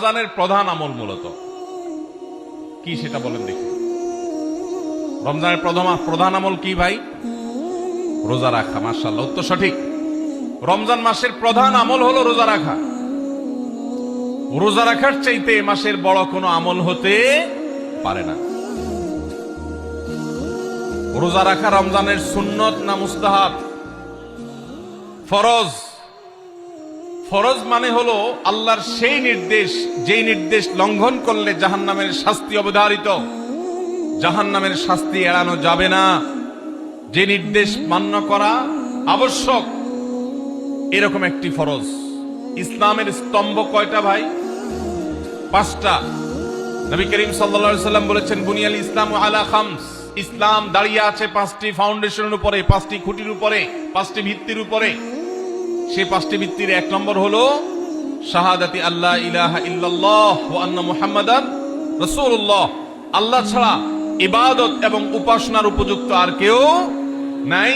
রমজানের প্রধান আমল মূলত কি সেটা বলেন দেখি। রমজানের প্রধান আমল কি ভাই? রোজা রাখা। মাশাআল্লাহ, উত্তর সঠিক। রমজান মাসের প্রধান আমল হলো রোজা রাখা। রোজা রাখার চাইতে মাসের বড় কোনো আমল হতে পারে না। রোজা রাখা রমজানের সুন্নত না মুস্তাহাব? ফরজ। ফরজ মানে হলো আল্লাহর সেই নির্দেশ, যেই নির্দেশ লঙ্ঘন করলে জাহান্নামের শাস্তি অবধারিত, জাহান্নামের শাস্তি এড়ানো যাবে না, যে নির্দেশ মান্য করা আবশ্যক, এরকম একটি ফরজ। ইসলামের স্তম্ভ কয়টা ভাই? 5টা। নবী করিম সাল্লাল্লাহু আলাইহি সাল্লাম বলেছেন, বুনিয়াল ইসলামু আলা খামস। ইসলাম দাঁড়িয়ে আছে 5টি ফাউন্ডেশনের উপরে, 5টি খুঁটির উপরে, 5টি ভিত্তির উপরে। সেই 5টি ভিত্তির 1 নম্বর হলো শাহাদাতি আল্লাহ ইলাহা ইল্লাল্লাহ ওয়া আন্না মুহাম্মাদান রাসূলুল্লাহ। আল্লাহ ছাড়া ইবাদত এবং উপাসনার উপযুক্ত আর কেউ নাই।